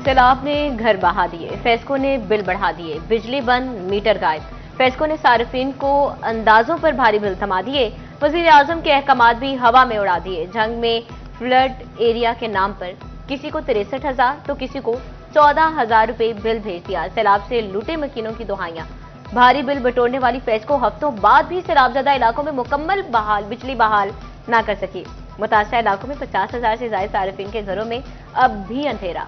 सैलाब ने घर बहा दिए, फेस्को ने बिल बढ़ा दिए, बिजली बंद, मीटर गायब। फेस्को ने सार्फिन को अंदाजों पर भारी बिल थमा दिए। वजीर आजम के अहकामात भी हवा में उड़ा दिए। जंग में फ्लड एरिया के नाम पर किसी को 63,000 तो किसी को 14,000 रुपए बिल भेज दिया। सैलाब से लूटे मकीनों की दुहाइयां। भारी बिल बटोरने वाली फेस्को हफ्तों बाद भी सैलाबजदा इलाकों में मुकम्मल बिजली बहाल न कर सकी। मुतासरा इलाकों में 50,000 से ज्यादा सार्फिन के घरों में अब भी अंधेरा।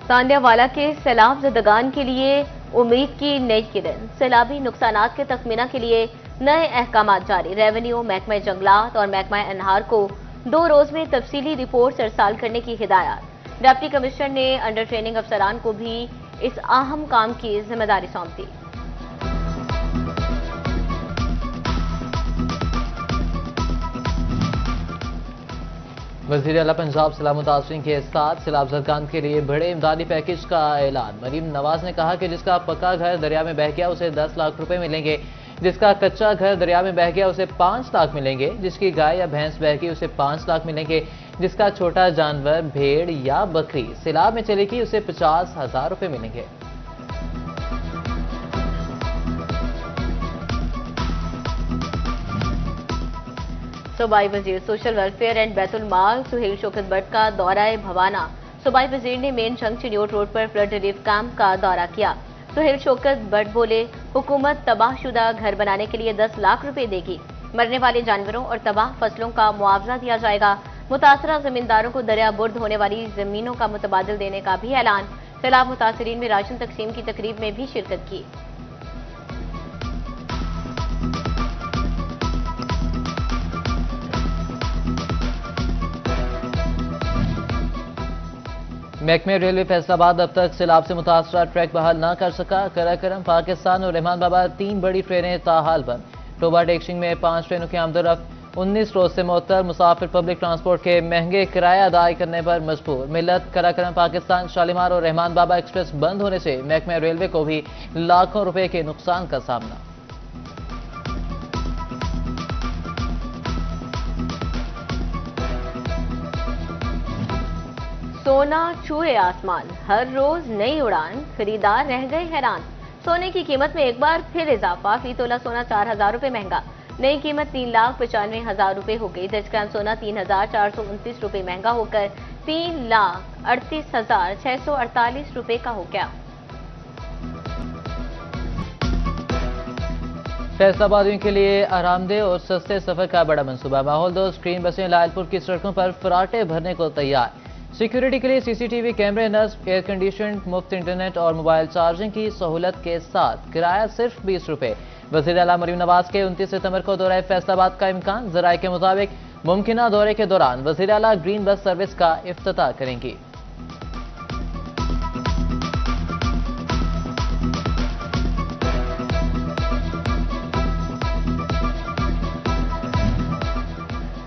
तांडियावाला के सैलाब ज़दगान के लिए उम्मीद की नई किरण। सैलाबी नुकसानात के तखमीना के लिए नए अहकामात जारी। रेवेन्यू, महकमा जंगलात और महकमा अनहार को 2 रोज में तफसीली रिपोर्ट अरसाल करने की हिदायत। डिप्टी कमिश्नर ने अंडर ट्रेनिंग अफसरान को भी इस अहम काम की जिम्मेदारी सौंप दी। वज़ीर आला पंजाब सैलाब मुतासरीन के साथ सैलाब ज़दगान के लिए बड़े इमदादी पैकेज का ऐलान। मरीम नवाज ने कहा कि जिसका पक्का घर दरिया में बह गया उसे 10 लाख रुपए मिलेंगे, जिसका कच्चा घर दरिया में बह गया उसे 5 लाख मिलेंगे, जिसकी गाय या भैंस बह गई उसे 5 लाख मिलेंगे, जिसका छोटा जानवर भेड़ या बकरी सैलाब में चलेगी उसे 50,000 रुपए मिलेंगे। सूबाई वजीर सोशल वेलफेयर एंड बैतुल माल सुहेल शौकत भट्ट का दौरा भवाना। सूबाई वजीर ने मेन जंग चिन्योट रोड पर फ्लड रिलीफ कैंप का दौरा किया। सुहेल शौकत भट्ट बोले, हुकूमत तबाहशुदा घर बनाने के लिए 10 लाख रुपए देगी। मरने वाले जानवरों और तबाह फसलों का मुआवजा दिया जाएगा। मुतासरा जमींदारों को दरिया बुर्द होने वाली जमीनों का मुतबादिल देने का भी ऐलान। सैलाब मुतासरीन में राशन तकसीम की तकरीब में भी शिरकत की। महकमे रेलवे फैसलाबाद अब तक सैलाब से मुतासरा ट्रैक बहाल न कर सका। कराकरम, पाकिस्तान और रहमान बाबा 3 बड़ी ट्रेनें ताहाल बंद। टोबा डेक्शिंग में 5 ट्रेनों की आमदरफ्त 19 रोज से मुअत्तल। मुसाफिर पब्लिक ट्रांसपोर्ट के महंगे किराया अदाई करने पर मजबूर। मिलत, कराकरम, पाकिस्तान, शालीमार और रहमान बाबा एक्सप्रेस बंद होने से महकमे रेलवे को भी लाखों रुपए के नुकसान का सामना। सोना छुए आसमान, हर रोज नई उड़ान, खरीदार रह गए हैरान। सोने की कीमत में एक बार फिर इजाफा। फी तोला सोना 4,000 रुपए महंगा। नई कीमत 3,95,000 रुपए हो गई। 10 ग्राम सोना 3,429 रुपए महंगा होकर 3,38,648 रुपए का हो गया। फैसलाबादियों के लिए आरामदेह और सस्ते सफर का बड़ा मंसूबा। माहौल दोस्त ग्रीन बसें लायलपुर की सड़कों पर फराटे भरने को तैयार। सिक्योरिटी के लिए सीसीटीवी कैमरे नस्ब, एयर कंडीशन, मुफ्त इंटरनेट और मोबाइल चार्जिंग की सहूलत के साथ। किराया सिर्फ 20 रुपए। वज़ीर आला मरीम नवाज के 29 सितंबर को दौरा फैसलाबाद का इम्कान। जराये के मुताबिक मुमकिना दौरे के दौरान वज़ीर आला ग्रीन बस सर्विस का इफ्तिताह करेंगी।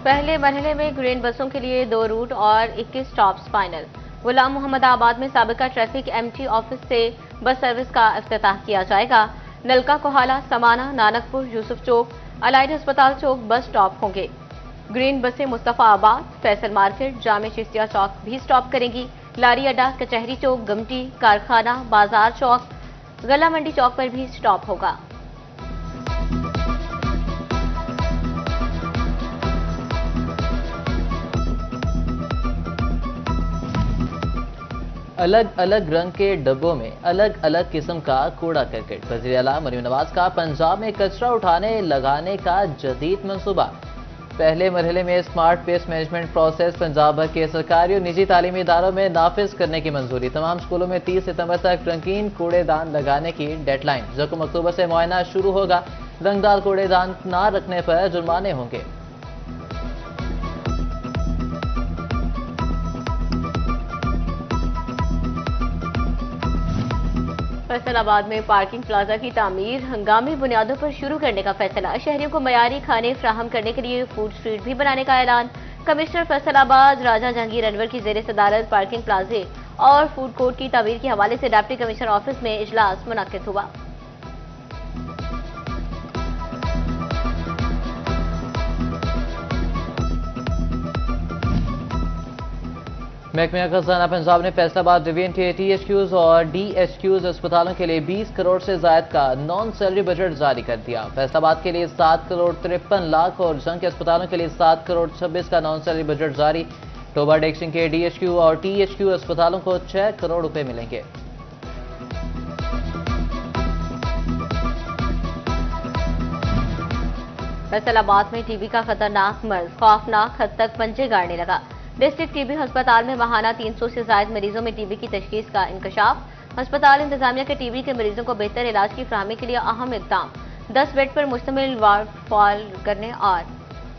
पहले मरहले में ग्रीन बसों के लिए 2 रूट और 21 स्टॉप्स फाइनल। गुलाम मोहम्मद आबाद में साबिका ट्रैफिक एमटी ऑफिस से बस सर्विस का इफ्तिताह किया जाएगा। नलका कोहाला, समाना, नानकपुर, यूसुफ चौक, अलाइड अस्पताल चौक बस स्टॉप होंगे। ग्रीन बसें मुस्तफा आबाद, फैसल मार्केट, जामे चिश्तिया चौक भी स्टॉप करेंगी। लारी अड्डा, कचहरी चौक, गमटी, कारखाना, बाजार चौक, गला मंडी चौक पर भी स्टॉप होगा। अलग अलग रंग के डब्बों में अलग अलग किस्म का कूड़ा करकट। वज़ीर आला मरीम नवाज का पंजाब में कचरा उठाने लगाने का जदीद मंसूबा। पहले मरहले में smart waste management process Punjab भर के सरकारी और निजी तालीमी इदारों में नाफिज करने की मंजूरी। तमाम स्कूलों में 30 सितंबर तक रंगीन कूड़ेदान लगाने की डेडलाइन। 1 अक्टूबर से मुआयना शुरू होगा। रंगदार कूड़ेदान न रखने पर जुर्माने होंगे। फैसलाबाद में पार्किंग प्लाजा की तामीर हंगामी बुनियादों पर शुरू करने का फैसला। शहरियों को मयारी खाने फ्राहम करने के लिए फूड स्ट्रीट भी बनाने का ऐलान। कमिश्नर फैसलाबाद राजा जहांगीर अनवर की जेर सदारत पार्किंग प्लाजे और फूड कोर्ट की तामीर के हवाले से डिप्टी कमिश्नर ऑफिस में इजलास मुनक्किद हुआ। महकमा खजाना पंजाब ने फैसलाबाद डिवीजन के THQs और DHQs अस्पतालों के लिए 20 करोड़ से ज्यादा का नॉन सैलरी बजट जारी कर दिया। फैसलाबाद के लिए 7 करोड़ 53 लाख और जंग के अस्पतालों के लिए 7 करोड़ 26 का नॉन सैलरी बजट जारी। टोबा डेक्सिंग के DHQ और THQ अस्पतालों को 6 करोड़ रुपए मिलेंगे। फैसलाबाद में टीबी का खतरनाक मर्ज खौफनाक हद तक पंजे गाड़ने लगा। डिस्ट्रिक्ट टीबी अस्पताल में माहाना 300 से ज्यादा मरीजों में टीबी की तशखीस का इंकशाफ। अस्पताल इंतजामिया के टीबी के मरीजों को बेहतर इलाज की फराहमी के लिए अहम इकदाम। 10 बेड पर मुश्तमिल वार्ड फॉल करने और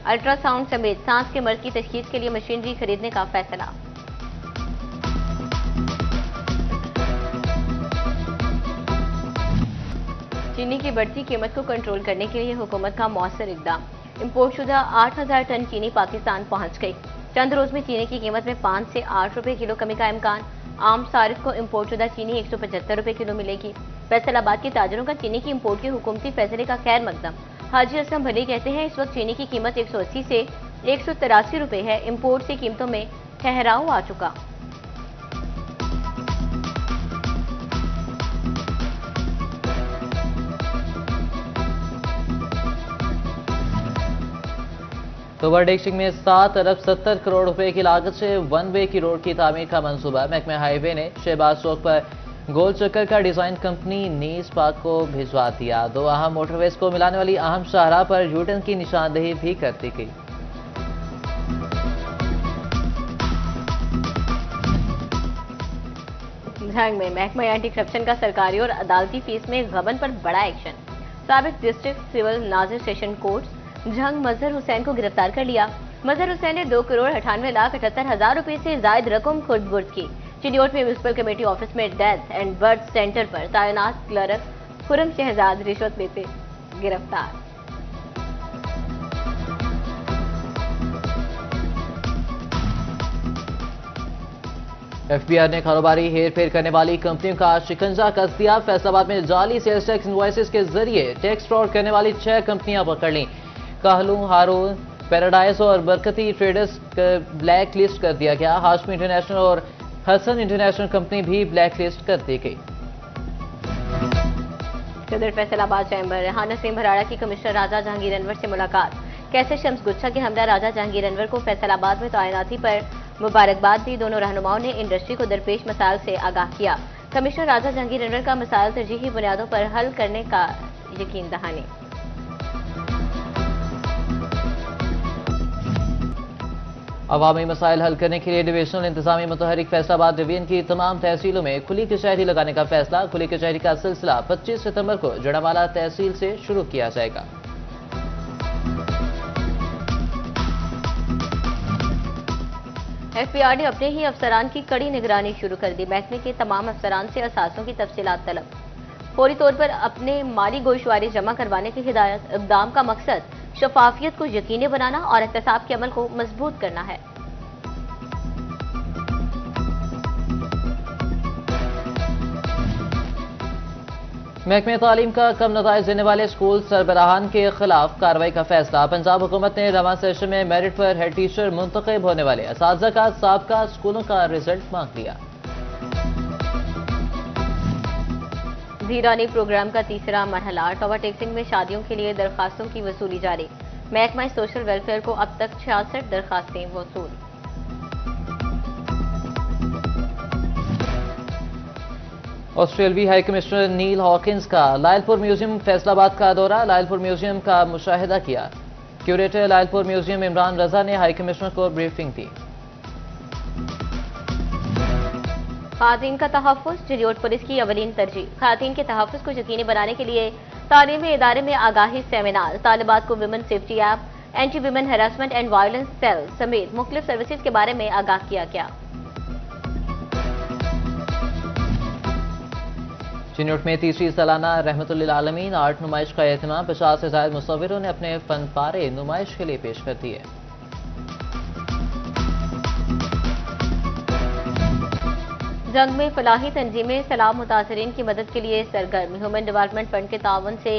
अल्ट्रासाउंड समेत सांस के मर्ज की तशखीस के लिए मशीनरी खरीदने का फैसला। चीनी की बढ़ती कीमत को कंट्रोल करने के लिए हुकूमत का मौसर इकदाम। इम्पोर्टशुदा 8000 टन चीनी पाकिस्तान पहुंच गई। चंद रोज में चीनी की कीमत में 5 से 8 रुपए किलो कमी का इम्कान। आम सारिफ को इम्पोर्टशुदा चीनी 175 रुपए किलो मिलेगी। फैसलाबाद के ताजरों का चीनी की इम्पोर्ट के हुकूमती फैसले का खैर मकदम। हाजी असलम भली कहते हैं इस वक्त चीनी की कीमत 180 से 183 रुपए है। इम्पोर्ट से कीमतों में ठहराव आ चुका। टोबा डेक्सिंग में 7 अरब 70 करोड़ रुपए की लागत से 1 वे की रोड की तामीर का मंसूबा। महकमा हाईवे ने शहबाज चौक पर गोल चक्कर का डिजाइन कंपनी नीस पाक को भिजवा दिया। 2 अहम मोटरवेज को मिलाने वाली अहम शाहराह पर यूटर्न की निशानदेही भी कर दी गई। झंग में महकमा एंटी करप्शन का सरकारी और अदालती फीस में गबन पर बड़ा एक्शन। साबिक डिस्ट्रिक्ट सिविल नाजिर सेशन कोर्ट झंग मजहर हुसैन को गिरफ्तार कर लिया। मजहर हुसैन ने 2 करोड़ 98 लाख 78 हजार रुपए से जायद रकम खुर्द बुर्द की। चिन्योट में म्यूनिसिपल कमेटी ऑफिस में डेथ एंड बर्थ सेंटर पर तैनात क्लर्क खुरम शहजाद रिश्वत लेते गिरफ्तार। FBI ने कारोबारी हेरफेर करने वाली कंपनियों का शिकंजा कस दिया। फैसलाबाद में जाली सेल्स टैक्स इनवॉइसेस के जरिए टैक्स फ्रॉड करने वाली 6 कंपनियां पकड़ लीं। कहलू, हारून, पैराडाइज और बरकती ट्रेडर्स ब्लैक लिस्ट कर दिया गया। हाशमी इंटरनेशनल और हसन इंटरनेशनल कंपनी भी ब्लैक लिस्ट कर दी गई। सदर फैसलाबाद चैम्बर रेहाना सिंह भराड़ा की कमिश्नर राजा जहांगीर अनवर से मुलाकात। कैसे शम्स गुच्छा के हमदा राजा जहांगीर अनवर को फैसलाबाद में तैनाती पर मुबारकबाद दी। दोनों रहनुमाओं ने इंडस्ट्री को दरपेश मसाइल से आगाह किया। कमिश्नर राजा जहांगीर अनवर का मसाइल तरजीही बुनियादों पर हल करने का यकीन दहानी। अवामी मसाइल हल करने के लिए डिविजनल इंतजामी मुतहरिक फैसलाबाद डिवीजन की तमाम तहसीलों में खुली कचहरी लगाने का फैसला। खुली कचहरी का सिलसिला 25 सितंबर को जड़ावाला तहसील से शुरू किया जाएगा। FBI ने अपने ही अफसरान की कड़ी निगरानी शुरू कर दी। महकमे के तमाम अफसरान से असासों की तफसीलात तलब। फौरी तौर पर अपने माली गोशवारे जमा करवाने की हिदायत। इक़दाम का मकसद शफाफियत को यकीनी बनाना और एहतसाब के अमल को मजबूत करना है। महकमे तालीम का कम नताइज देने वाले स्कूल सरबराहान के खिलाफ कार्रवाई का फैसला। पंजाब हुकूमत ने रवां सेशन में मेरिट पर हेड टीचर मुंतखब होने वाले असातिज़ा का साबका स्कूलों का रिजल्ट मांग लिया। धीरानी प्रोग्राम का तीसरा मरहला। टोबा टेक्सिंग में शादियों के लिए दरखास्तों की वसूली जारी। महकमा सोशल वेलफेयर को अब तक 66 दरखास्तें वसूल। ऑस्ट्रेलवी हाई कमिश्नर नील हॉकिंस का लायलपुर म्यूजियम फैसलाबाद का दौरा। लायलपुर म्यूजियम का मुशाहिदा किया। क्यूरेटर लायलपुर म्यूजियम इमरान रजा ने हाई कमिश्नर को ब्रीफिंग दी। खातन का तहफ़्फ़ुज़ चिरियोट पुलिस की अवलीन तरजीह। खातन के तहफ़्फ़ुज़ को यकीनी बनाने के लिए तालीमी इदारे में आगाही सेमिनार। तालिबात को women safety app, anti women harassment and violence cell समेत मुख्तलिफ सर्विसेज के बारे में आगाह किया गया। चिन्योट में तीसरी सालाना रहमतुल्लिल आलमीन आर्ट नुमाइश का एहतमाम। 50 से ज्यादा मुसव्विरों ने अपने फन पारे नुमाइश के लिए पेश कर दिए। जंग में फलाही तंजीमें सैलाब मुतासरीन की मदद के लिए सरगर्म। ह्यूमन डेवलपमेंट फंड के तावन से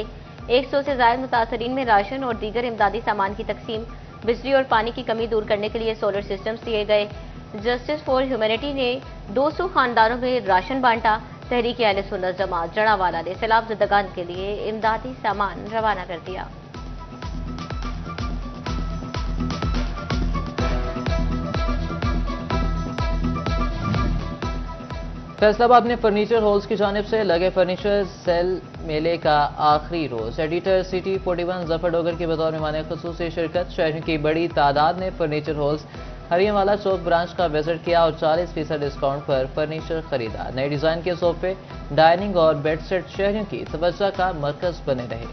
100 से ज्यादा मुतासरीन में राशन और दीगर इमदादी सामान की तकसीम। बिजली और पानी की कमी दूर करने के लिए सोलर सिस्टम्स दिए गए। जस्टिस फॉर ह्यूमैनिटी ने 200 खानदानों में राशन बांटा। तहरीक अहले सुन्नत जमात जड़ावाला ने सैलाब ज़दगान के लिए इमदादी सामान रवाना कर दिया। फैसलाबाद में फर्नीचर हॉल्स की जानिब से लगे फर्नीचर सेल मेले का आखिरी रोज। एडिटर सिटी 41 जफर डोगर की बतौर मेहमान खुसूसी शिरकत। शहरों की बड़ी तादाद ने फर्नीचर हॉल्स हरियावाला चौक ब्रांच का विजिट किया और 40% डिस्काउंट पर फर्नीचर खरीदा। नए डिजाइन के सोफे, डाइनिंग और बेड सेट शहरों की तवज्जो का मरकज बने रहे।